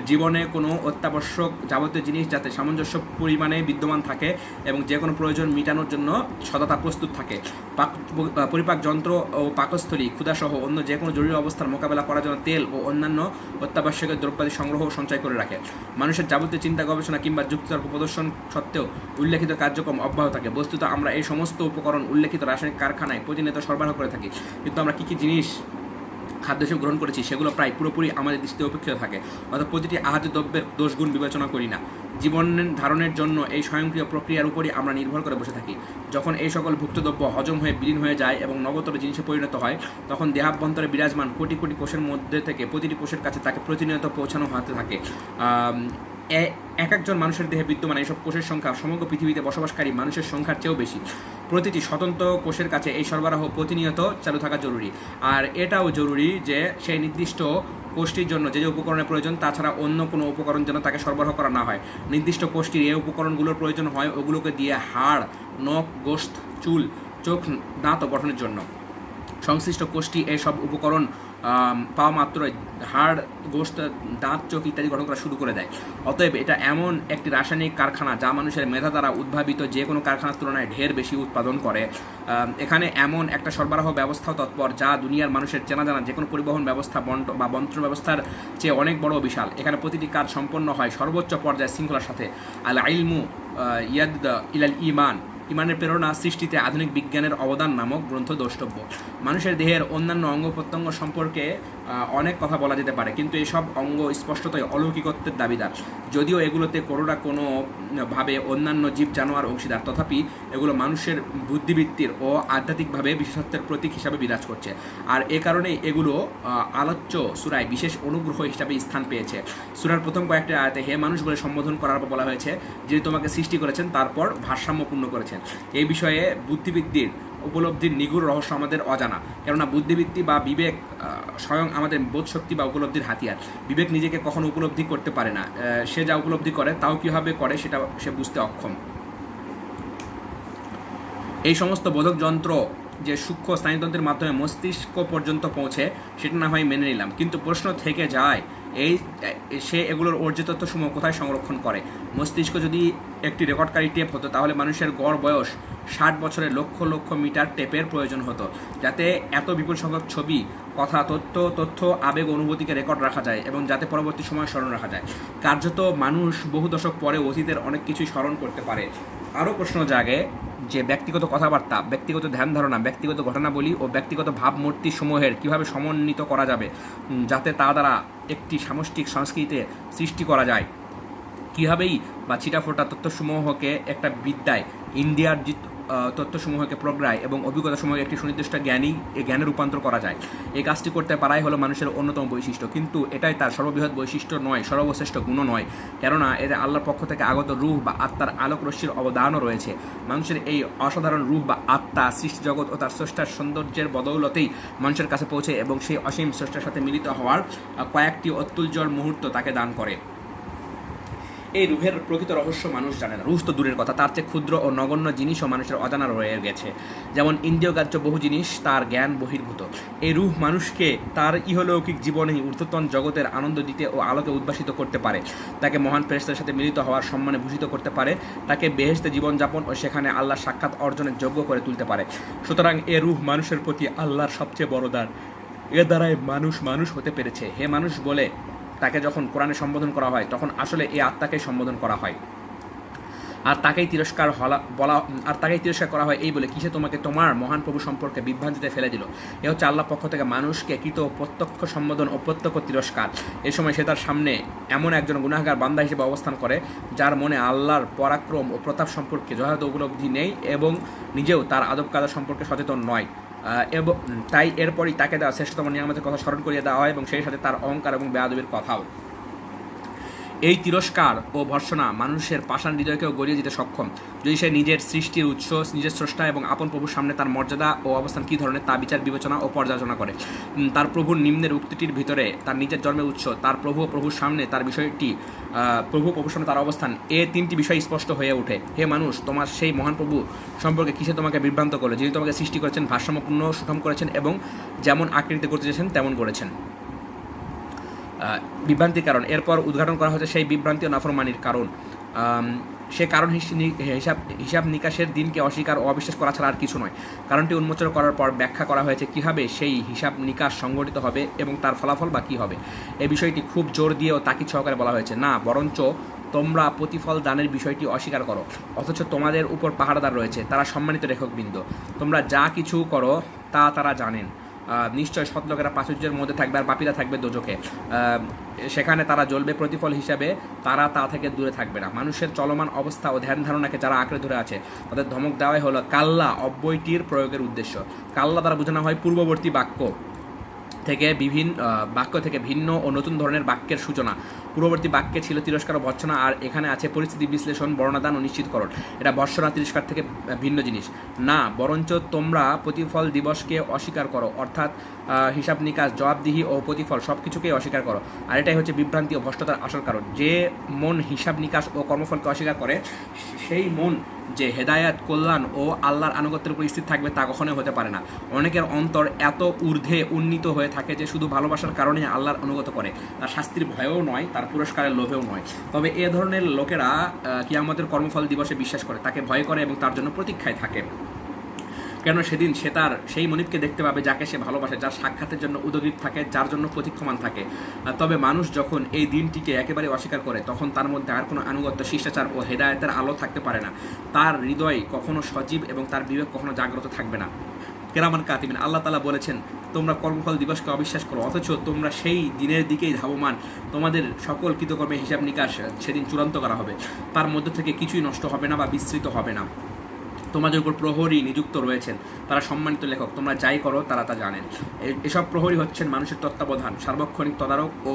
জীবনে কোনো অত্যাবশ্যক যাবতীয় জিনিস যাতে সামঞ্জস্য পরিমাণে বিদ্যমান থাকে এবং যে কোনো প্রয়োজন মেটানোর জন্য সততা প্রস্তুত থাকে। পরিপাক যন্ত্র ও পাকস্থলী ক্ষুধাসহ অন্য যে কোনো জরুরি অবস্থার মোকাবেলা করার জন্য তেল ও অন্যান্য অত্যাবশ্যকীয় দ্রব্যাদি সংগ্রহ ও সঞ্চয় করে রাখে। মানুষের যাবতীয় চিন্তা, গবেষণা কিংবা যুক্তিতর্ক প্রদর্শন সত্ত্বেও উল্লেখিত কার্যক্রম অব্যাহত থাকে। বস্তুত আমরা এই সমস্ত উপকরণ উল্লেখিত রাসায়নিক কারখানায় প্রতিনিয়ত সরবরাহ করে থাকি, কিন্তু আমরা কী জিনিস খাদ্য হিসেবে গ্রহণ করেছি সেগুলো প্রায় পুরোপুরি আমাদের দৃষ্টিতে উপেক্ষিত থাকে। অর্থাৎ প্রতিটি আহার্য দ্রব্যের দোষগুণ বিবেচনা করি না। জীবন ধারণের জন্য এই স্বয়ংক্রিয় প্রক্রিয়ার উপরই আমরা নির্ভর করে বসে থাকি। যখন এই সকল ভুক্ত দ্রব্য হজম হয়ে বিলীন হয়ে যায় এবং নবতর জিনিসে পরিণত হয়, তখন দেহাভ্যন্তরে বিরাজমান কোটি কোটি কোষের মধ্যে থেকে প্রতিটি কোষের কাছে তাকে প্রতিনিয়ত পৌঁছানো হতে থাকে। এক একজন মানুষের দেহে বিদ্যমান এইসব কোষের সংখ্যা সমগ্র পৃথিবীতে বসবাসকারী মানুষের সংখ্যার চেয়েও বেশি। প্রতিটি স্বতন্ত্র কোষের কাছে এই সরবরাহ প্রতিনিয়ত চালু থাকা জরুরি। আর এটাও জরুরি যে সেই নির্দিষ্ট কোষটির জন্য যে উপকরণের প্রয়োজন, তাছাড়া অন্য কোনো উপকরণ যেন তাকে সরবরাহ করা না হয়। নির্দিষ্ট কোষটির এই উপকরণগুলোর প্রয়োজন হয় ওগুলোকে দিয়ে হাড়, নখ, গোশত, চুল, চোখ, দাঁত গঠনের জন্য। সংশ্লিষ্ট কোষটি এসব উপকরণ পাওয়া মাত্রই হাড়, গোশত, দাঁত, চোখ ইত্যাদি গঠন করা শুরু করে দেয়। অতএব এটা এমন একটি রাসায়নিক কারখানা যা মানুষের মেধা দ্বারা উদ্ভাবিত যে কোনো কারখানার তুলনায় ঢের বেশি উৎপাদন করে। এখানে এমন একটা সরবরাহ ব্যবস্থাও তৎপর যা দুনিয়ার মানুষের চেনা জানা যে কোনো পরিবহন ব্যবস্থা বা বন্টন ব্যবস্থার চেয়ে অনেক বড় বিশাল। এখানে প্রতিটি কাজ সম্পন্ন হয় সর্বোচ্চ পর্যায়ে শৃঙ্খলার সাথে। আল ইলমু ইয়াদ ইলাল ইমান, ইমানের প্রেরণা সৃষ্টিতে আধুনিক বিজ্ঞানের অবদান নামক গ্রন্থ দ্রষ্টব্য। মানুষের দেহের অন্যান্য অঙ্গ প্রত্যঙ্গ সম্পর্কে অনেক কথা বলা যেতে পারে, কিন্তু এসব অঙ্গ স্পষ্টতই অলৌকিকত্বের দাবিদার। যদিও এগুলোতে কোনোভাবে অন্যান্য জীব জানোয়ার অংশীদার, তথাপি এগুলো মানুষের বুদ্ধিবৃত্তির ও আধ্যাত্মিকভাবে বিশেষত্বের প্রতীক হিসাবে বিরাজ করছে। আর এ কারণেই এগুলো আলোচ্য সূরায় বিশেষ অনুগ্রহ হিসাবে স্থান পেয়েছে। সূরার প্রথম কয়েকটি আয়াতে হে মানুষ বলে সম্বোধন করার পর বলা হয়েছে যিনি তোমাকে সৃষ্টি করেছেন, তারপর ভারসাম্যপূর্ণ করেছেন। এই বিষয়ে বুদ্ধিবৃত্তির উপলব্ধির নিগুড় রহস্য আমাদের অজানা, কেননা বুদ্ধিবৃত্তি বা বিবেক স্বয়ং আমাদের বোধশক্তি বা উপলব্ধির হাতিয়ার। বিবেক নিজেকে কখনো উপলব্ধি করতে পারে না, সে যা উপলব্ধি করে তাও কীভাবে করে সেটা সে বুঝতে অক্ষম। এই সমস্ত বোধক যন্ত্র যে সূক্ষ্ম স্নায়ুতন্ত্রের মাধ্যমে মস্তিষ্ক পর্যন্ত পৌঁছে সেটা না হয় মেনে নিলাম, কিন্তু প্রশ্ন থেকে যায় সে এগুলোর অর্জিত তথ্যসমূহ কোথায় সংরক্ষণ করে? মস্তিষ্ক যদি একটি রেকর্ডকারী টেপ হতো তাহলে মানুষের গড় বয়স 60 বছরের লক্ষ লক্ষ মিটার টেপের প্রয়োজন হতো, যাতে এত বিপুল সংখ্যক ছবি, কথা, তথ্য, আবেগ, অনুভূতিকে রেকর্ড রাখা যায় এবং যাতে পরবর্তী সময় স্মরণ রাখা যায়। কার্যত মানুষ বহু দশক পরে অতীতের অনেক কিছুই স্মরণ করতে পারে। আরও প্রশ্ন জাগে যে ব্যক্তিগত কথাবার্তা, ব্যক্তিগত ধ্যান ধারণা, ব্যক্তিগত ঘটনাবলী ও ব্যক্তিগত ভাবমূর্তি সমূহের কীভাবে সমন্বিত করা যাবে যাতে তা দ্বারা একটি সামষ্টিক সংস্কৃতিতে সৃষ্টি করা যায়। কীভাবেই বা ছিটাফোটা তথ্যসমূহকে একটা বিদ্যায়, ইন্ডিয়ার তথ্যসমূহকে প্রজ্ঞায় এবং অভিজ্ঞতাসমূহকে একটি সুনির্দিষ্ট জ্ঞানে রূপান্তর করা যায়। এই কাজটি করতে পারাই হলো মানুষের অন্যতম বৈশিষ্ট্য, কিন্তু এটাই তার সর্ববৃহৎ বৈশিষ্ট্য নয়, সর্বশ্রেষ্ঠ গুণও নয়, কেননা এতে আল্লাহর পক্ষ থেকে আগত রূহ বা আত্মার আলোক রশ্মির অবদানও রয়েছে। মানুষের এই অসাধারণ রূহ বা আত্মা সৃষ্টি জগৎ ও তার স্রষ্টার সৌন্দর্যের বদৌলতেই মানুষের কাছে পৌঁছে এবং সেই অসীম স্রষ্টার সাথে মিলিত হওয়ার কয়েকটি অত্যুজ্জ্বল মুহূর্ত তাকে দান করে। এই রুহের প্রকৃত রহস্য মানুষ জানে না। রুহ তো দূরের কথা, তার চেয়ে ক্ষুদ্র ও নগণ্য জিনিসও মানুষের অজানা রয়ে গেছে। যেমন ইন্দ্রিয়গ্রাহ্য বহু জিনিস তার জ্ঞান বহির্ভূত। এই রুহ মানুষকে তার ইহলৌকিক জীবনেই ঊর্ধ্বতন জগতের আনন্দ দিতে ও আলোকে উদ্ভাসিত করতে পারে, তাকে মহান ফেরেশতার সাথে মিলিত হওয়ার সম্মানে ভূষিত করতে পারে, তাকে বেহেশতে জীবনযাপন ও সেখানে আল্লাহর সাক্ষাৎ অর্জনের যোগ্য করে তুলতে পারে। সুতরাং এ রুহ মানুষের প্রতি আল্লাহর সবচেয়ে বড় দান। এর দ্বারাই মানুষ হতে পেরেছে। হে মানুষ বলে তাকে যখন কোরআনে সম্বোধন করা হয় তখন আসলে এই আত্মাকে সম্বোধন করা হয়, আর তাকেই তিরস্কার করা হয় এই বলে কিসে তোমাকে তোমার মহান প্রভু সম্পর্কে বিভ্রান্তিতে ফেলে দিল। এ হচ্ছে আল্লাহর পক্ষ থেকে মানুষকে কৃত প্রত্যক্ষ সম্বোধন ও প্রত্যক্ষ তিরস্কার। এ সময় সে তার সামনে এমন একজন গুনাহগার বান্দা হিসেবে অবস্থান করে যার মনে আল্লাহর পরাক্রম ও প্রতাপ সম্পর্কে যথাযথ উপলব্ধি নেই এবং নিজেও তার আদব কায়দা সম্পর্কে সচেতন নয়। এবং তাই এরপরই তাকে দেওয়া শ্রেষ্ঠতম নিয়ামতের কথা স্মরণ করিয়ে দেওয়া হয় এবং সেই সাথে তার অহংকার এবং বেয়াদবির কথাও। এই তিরস্কার ও ভর্ৎসনা মানুষের পাষাণ হৃদয়কেও গড়িয়ে দিতে সক্ষম যদি সে নিজের সৃষ্টির উৎস, নিজের স্রষ্টা এবং আপন প্রভুর সামনে তার মর্যাদা ও অবস্থান কী ধরনের তা বিচার বিবেচনা ও পর্যালোচনা করে। তার প্রভুর নিম্নের উক্তিটির ভিতরে তার নিজের জন্মের উৎস, তার প্রভুর সামনে তার বিষয়টি, প্রভুর সামনে তার অবস্থান, এ তিনটি বিষয় স্পষ্ট হয়ে ওঠে। হে মানুষ, তোমার সেই মহান প্রভু সম্পর্কে কিসে তোমাকে বিভ্রান্ত করলো, যিনি তোমাকে সৃষ্টি করেছেন, ভারসাম্যপূর্ণ সুষম করেছেন এবং যেমন আকৃতি করতে চেয়েছেন তেমন করেছেন। বিভ্রান্তির কারণ এরপর উদ্ঘাটন করা হচ্ছে সেই বিভ্রান্তি ও নাফরমানির কারণ। সে কারণ হিসাব নিকাশের দিনকে অস্বীকার ও অবিশ্বাস করা ছাড়া আর কিছু নয়। কারণটি উন্মোচন করার পর ব্যাখ্যা করা হয়েছে কীভাবে সেই হিসাব নিকাশ সংগঠিত হবে এবং তার ফলাফল বা কী হবে। এই বিষয়টি খুব জোর দিয়ে ও তাকিদ সহকারে বলা হয়েছে, না বরঞ্চ তোমরা প্রতিফল দানের বিষয়টি অস্বীকার করো, অথচ তোমাদের উপর পাহারাদার রয়েছে, তারা সম্মানিত লেখকবৃন্দ। তোমরা যা কিছু করো তা তারা জানেন। নিশ্চয় সৎলোকেরা প্রাচুর্যের মধ্যে থাকবে আর পাপীরা থাকবে দোজখে, সেখানে তারা জ্বলবে, প্রতিফল হিসাবে তারা তা থেকে দূরে থাকবে না। মানুষের চলমান অবস্থা ও ধ্যান ধারণাকে যারা আঁকড়ে ধরে আছে তাদের ধমক দেওয়াই হলো কাল্লা অব্যয়টির প্রয়োগের উদ্দেশ্য। কাল্লা দ্বারা বোঝানো হয় পূর্ববর্তী বাক্য থেকে ভিন্ন ও নতুন ধরনের বাক্যের সূচনা। পূর্ববর্তী বাক্যে ছিল তিরস্কার ও ভর্ৎসনা, আর এখানে আছে পরিস্থিতি বিশ্লেষণ, বর্ণনাদান ও নিশ্চিতকরণ। এটা ভর্ৎসনা তিরস্কার থেকে ভিন্ন জিনিস না, বরঞ্চ তোমরা প্রতিফল দিবসকে অস্বীকার করো, অর্থাৎ হিসাব নিকাশ, জবাবদিহি ও প্রতিফল সব কিছুকেই অস্বীকার করো। আর এটাই হচ্ছে বিভ্রান্তি ও ভ্রষ্টতার আসল কারণ। যে মন হিসাব নিকাশ ও কর্মফলকে অস্বীকার করে সেই মন যে হেদায়াত, কল্যাণ ও আল্লাহর আনুগত্যের উপর স্থির থাকবে তা কখনোই হতে পারে না। অনেকের অন্তর এত ঊর্ধ্বে উন্নীত হয়ে থাকে যে শুধু ভালোবাসার কারণে আল্লাহর অনুগত করে, তার শাস্তির ভয়েও নয়, তার পুরস্কারের লোভেও নয়। তবে এ ধরনের লোকেরা কিয়ামতের কর্মফল দিবসে বিশ্বাস করে, তাকে ভয় করে এবং তার জন্য প্রতীক্ষায় থাকে। কেন সেদিন সে তার সেই মনিবকে দেখতে পাবে যাকে সে ভালোবাসে, যার সাক্ষাতের জন্য উদগ্রীব থাকে, যার জন্য প্রতীক্ষমান থাকে। তবে মানুষ যখন এই দিনটিকে একেবারে অস্বীকার করে তখন তার মধ্যে আর কোনো আনুগত্য, শিষ্টাচার ও হেদায়েতের আলো থাকতে পারে না। তার হৃদয় কখনো সজীব এবং তার বিবেক কখনো জাগ্রত থাকবে না। কেরামান কাতিবিন, আল্লাহ তাআলা বলেছেন তোমরা কর্মফল দিবসকে অবিশ্বাস করো, অথচ তোমরা সেই দিনের দিকেই ধাবমান। তোমাদের সকল কৃতকর্মের হিসাব নিকাশ সেদিন চূড়ান্ত করা হবে, তার মধ্য থেকে কিছুই নষ্ট হবে না বা বিস্তৃত হবে না। তোমাদের উপর প্রহরী নিযুক্ত রয়েছেন, তারা সম্মানিত লেখক, তোমরা যাই করো তারা তা জানেন। এসব প্রহরী হচ্ছেন মানুষের তত্ত্বাবধান, সার্বক্ষণিক তদারক ও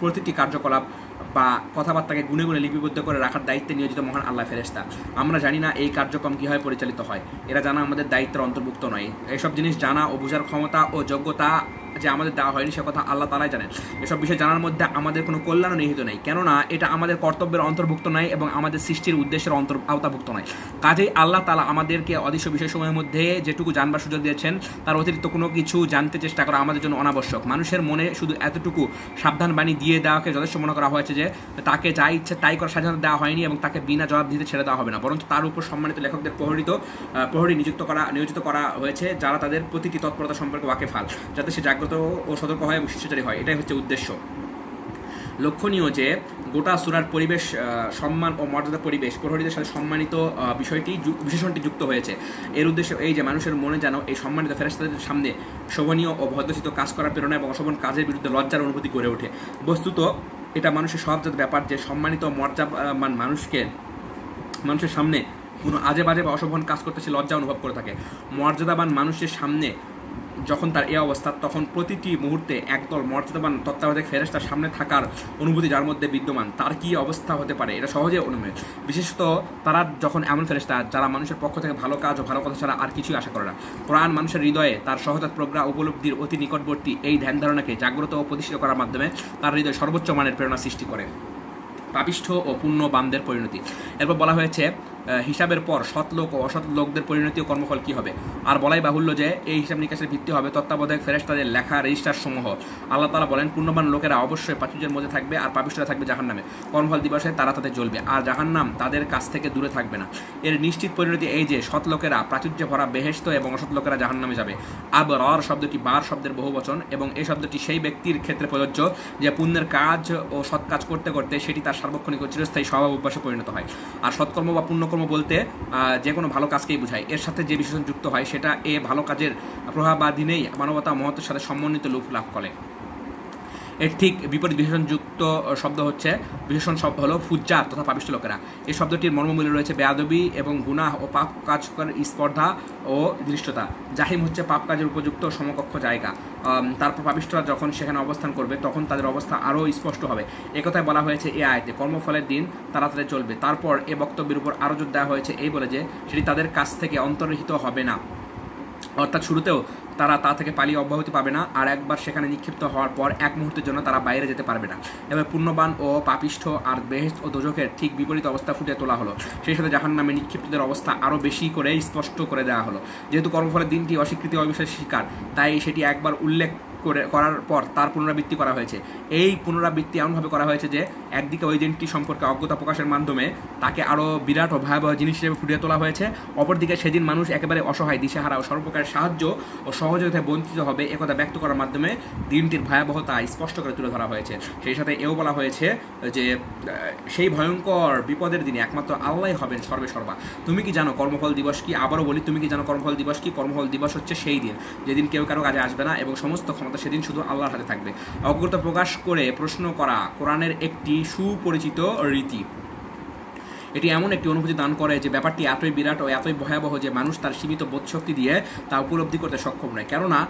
প্রতিটি কার্যকলাপ বা কথাবার্তাকে গুণে গুণে লিপিবদ্ধ করে রাখার দায়িত্বে নিয়োজিত মহান আল্লাহ ফেরেশতা। আমরা জানি না এই কার্যক্রম কীভাবে পরিচালিত হয়, এরা জানা আমাদের দায়িত্বের অন্তর্ভুক্ত নয়। এসব জিনিস জানা ও বোঝার ক্ষমতা ও যোগ্যতা যে আমাদের দেওয়া হয়নি সে কথা আল্লাহ তাআলাই জানেন। এসব বিষয় জানার মধ্যে আমাদের কোনো কল্যাণও নিহিত নেই, কেননা এটা আমাদের কর্তব্যের অন্তর্ভুক্ত নয় এবং আমাদের সৃষ্টির উদ্দেশ্যের আওতাভুক্ত নয়। কাজেই আল্লাহ তাআলা আমাদেরকে অদৃশ্য বিষয়সমূহের মধ্যে যেটুকু জানবার সুযোগ দিয়েছেন তার অতিরিক্ত কোনো কিছু জানতে চেষ্টা করা আমাদের জন্য অনাবশ্যক। মানুষের মনে শুধু এতটুকু সাবধান বাণী দিয়ে দেওয়াকে যথেষ্ট মনে করা হয়েছে যে তাকে যা ইচ্ছে তাই করার স্বাধীনতা দেওয়া হয়নি এবং তাকে বিনা জবাব দিতে ছেড়ে দেওয়া হবে না, বরঞ্চ তার উপর সম্মানিত লেখকদের প্রহরী নিয়োজিত করা হয়েছে, যারা তাদের প্রতিটি তৎপরতা সম্পর্কে ওয়াকিফাল, যাতে সে জাগ্রত ও সতর্ক হয় এবং শিষ্টাচারী হয়। এটাই হচ্ছে উদ্দেশ্য। লক্ষণীয় যে গোটা সূরার পরিবেশ, সম্মান ও মর্যাদা পরিবেশ প্রহরীদের সাথে সম্মানিত বিশেষণটি যুক্ত হয়েছে। এর উদ্দেশ্য এই যে মানুষের মনে যেন এই সম্মানিত ফেরেশতাদের সামনে শোভনীয় ও ভদ্রচিত কাজ করার প্রেরণা এবং অশোভন কাজের বিরুদ্ধে লজ্জার অনুভূতি গড়ে ওঠে। বস্তুত এটা মানুষের স্বভাবজাত ব্যাপার যে সম্মানিত মর্যাদাবান মানুষের সামনে কোনো আজে বাজে বা অশোভন কাজ করতে সে লজ্জা অনুভব করে থাকে। মর্যাদাবান মানুষের সামনে যখন তার এই অবস্থা, তখন প্রতিটি মুহূর্তে একদল মর্যাদাবান তত্ত্বাবধায়ক ফেরেশতার সামনে থাকার অনুভূতি যার মধ্যে বিদ্যমান, তার কী অবস্থা হতে পারে এটা সহজে অনুমেয়। বিশেষত তারা যখন এমন ফেরেশতা যারা মানুষের পক্ষ থেকে ভালো কাজ ও ভালো কথা ছাড়া আর কিছুই আশা করে না। কোরআন মানুষের হৃদয়ে তার সহজাত প্রজ্ঞা উপলব্ধির অতি নিকটবর্তী এই ধ্যান ধারণাকে জাগ্রত ও প্রতিষ্ঠিত করার মাধ্যমে তার হৃদয়ে সর্বোচ্চ মানের প্রেরণা সৃষ্টি করে। পাপিষ্ঠ ও পুণ্যবানদের পরিণতি। এরপর বলা হয়েছে হিসাবের পর সৎ লোক ও অসৎ লোকদের পরিণতি ও কর্মফল কী হবে। আর বলাই বাহুল্য যে এই হিসাব নিকাশের ভিত্তি হবে তত্ত্বাবধায়ক ফেরেশতাদের লেখা রেজিস্টার সমূহ। আল্লাহ তাআলা বলেন পুণ্যবান লোকেরা অবশ্যই প্রাচুর্যের মধ্যে থাকবে আর পাপিষ্ঠরা থাকবে জাহান্নামে। কর্মফল দিবসে তারা তাদের জ্বলবে আর জাহান্নাম তাদের কাছ থেকে দূরে থাকবে না। এর নিশ্চিত পরিণতি এই যে সৎ লোকেরা প্রাচুর্যে ভরা বেহেশত এবং অসৎ লোকেরা জাহান্নামে যাবে। আবরার শব্দটি বার শব্দের বহুবচন এবং এই শব্দটি সেই ব্যক্তির ক্ষেত্রে প্রযোজ্য যে পুণ্যের কাজ ও সৎ কাজ করতে করতে সেটি তার সার্বক্ষণিক ও চিরস্থায়ী স্বভাব অভ্যাসে পরিণত হয়। আর সৎকর্ম বা পুণ্যকর্ম বলতে যে কোনো ভালো কাজকেই বোঝায়। এর সাথে যে বিশেষণ যুক্ত হয় সেটা এ ভালো কাজের প্রভাবাধীনেই মানবতা মহত্বের সাথে সমন্বিত রূপ লাভ করে। এর ঠিক বিপরীত বিশেষণযুক্ত বিশেষণ শব্দ হলো ফুজ্জার তথা পাপিষ্ঠ লোকেরা। এই শব্দটির মর্মমূল্য রয়েছে বেয়াদবি এবং গুনাহ ও পাপ কাজ করার স্পর্ধা ও দৃষ্টতা। জাহিম হচ্ছে পাপ কাজের উপযুক্ত সমকক্ষ জায়গা। তারপর পাপিষ্ঠরা যখন সেখানে অবস্থান করবে তখন তাদের অবস্থা আরও স্পষ্ট হবে। একথায় বলা হয়েছে এ আয়াতে কর্মফলের দিন তারা তাদের চলবে। তারপর এ বক্তব্যের উপর আরও জোর দেওয়া হয়েছে এই বলে যে সেটি তাদের কাছ থেকে অন্তর্হিত হবে না, অর্থাৎ শুরুতেও তারা তা থেকে পালিয়ে অব্যাহতি পাবে না, আর একবার সেখানে নিক্ষিপ্ত হওয়ার পর এক মুহূর্তের জন্য তারা বাইরে যেতে পারবে না। এবার পুণ্যবান ও পাপিষ্ঠ আর বেহেশত ও দোজখের ঠিক বিপরীত অবস্থা ফুটিয়ে তোলা হলো। সেই সাথে জাহান্নামে নিক্ষিপ্তদের অবস্থা আরও বেশি করে স্পষ্ট করে দেওয়া হলো। যেহেতু কর্মফলের দিনটি অস্বীকৃতি অবিশ্বাসের শিকার, তাই সেটি একবার উল্লেখ করার পর তার পুনরাবৃত্তি করা হয়েছে। এই পুনরাবৃত্তি এমনভাবে করা হয়েছে যে একদিকে ওই দিনটি সম্পর্কে অজ্ঞতা প্রকাশের মাধ্যমে তাকে আরও বিরাট ও ভয়াবহ জিনিস হিসেবে ফুটিয়ে তোলা হয়েছে, অপরদিকে সেদিন মানুষ একেবারে অসহায়, দিশেহারা ও সর্বপ্রকার সাহায্য ও সহযোগিতায় বঞ্চিত হবে একথা ব্যক্ত করার মাধ্যমে দিনটির ভয়াবহতা স্পষ্ট করে তুলে ধরা হয়েছে। সেই সাথে এও বলা হয়েছে যে সেই ভয়ঙ্কর বিপদের দিনে একমাত্র আল্লাহই হবেন সর্বেসর্বা। তুমি কি জানো কর্মফল দিবস কি? আবারও বলি, তুমি কি জানো কর্মফল দিবস কি? কর্মফল দিবস হচ্ছে সেই দিন যেদিন কেউ কারো কাজে আসবে না এবং সমস্ত ক্ষমতা সেদিন শুধু আল্লাহর হাতে থাকবে। অজ্ঞতা প্রকাশ করে প্রশ্ন করা কোরআনের একটি সুপরিচিত রীতি। এটি এমন একটি অনুভূতি দান করে যে ব্যাপারটি এতই বিরাট ও এতই ভয়াবহ যে মানুষ তার সীমিত বোধশক্তি দিয়ে তা উপলব্ধি করতে সক্ষম নয়, কেননা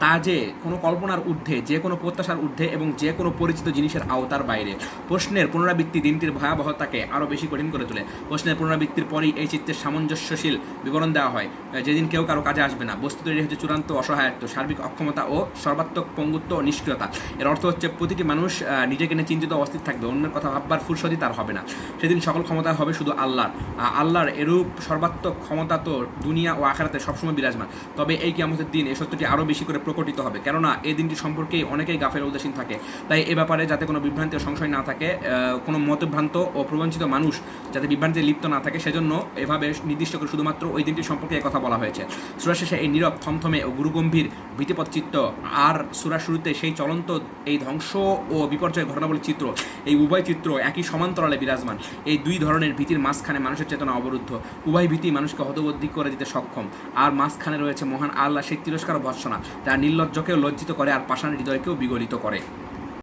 তা যে কোনো কল্পনার ঊর্ধ্বে, যে কোনো প্রত্যাশার ঊর্ধ্বে এবং যে কোনো পরিচিত জিনিসের আওতার বাইরে। প্রশ্নের পুনরাবৃত্তি দিনটির ভয়াবহতাকে আরও বেশি কঠিন করে তোলে। প্রশ্নের পুনরাবৃত্তির পরই এই চিত্রের সামঞ্জস্যশীল বিবরণ দেওয়া হয় যেদিন কেউ কারো কাজে আসবে না। বস্তুত এটি হচ্ছে চূড়ান্ত অসহায়ত্ব, সার্বিক অক্ষমতা ও সর্বাত্মক পঙ্গুত্ব ও নিষ্ক্রিয়তা। এর অর্থ হচ্ছে প্রতিটি মানুষ নিজেকে নিয়ে চিন্তিত অবস্থিত থাকবে, অন্যের কথা ভাববার ফুরসতই তার হবে না। সেদিন সকল ক্ষমতা বিজয় হবে শুধু আল্লাহর। আল্লাহর এরূপ সর্বাত্মক ক্ষমতা তো দুনিয়া ও আখিরাতে সবসময় বিরাজমান। তবে এই কিয়ামতের দিন এই সত্যটি আরও বেশি করে প্রকটিত হবে, কেননা এই দিনটি সম্পর্কে অনেকেই গাফেল উদাসীন থাকে। তাই এ ব্যাপারে যাতে কোনো বিভ্রান্তি ও সংশয় না থাকে, কোনো মতভ্রান্ত ও প্রবঞ্চিত মানুষ যাতে বিভ্রান্তিতে লিপ্ত না থাকে, সেজন্য এভাবে নির্দিষ্ট করে শুধুমাত্র ওই দিনটি সম্পর্কে কথা বলা হয়েছে। সূরা শেষে এই নীরব, থমথমে ও গুরুগম্ভীর ভীতিপদ চিত্ত, আর সূরা শুরুতে সেই চলন্ত এই ধ্বংস ও বিপর্যয় ঘটনাবলীর চিত্র, এই উভয় চিত্র একই সমান্তরালে বিরাজমান। এই দুই ধরনের ভীতির মাঝখানে মানুষের চেতনা অবরুদ্ধ। উভয় ভীতি মানুষকে হতবুদ্ধি করে দিতে সক্ষম, আর মাঝখানে রয়েছে মহান আল্লাহ সেই তিরস্কার ও ভৎসনা, যা নির্লজ্জকেও লজ্জিত করে আর পাষাণ হৃদয়কেও বিগলিত করে।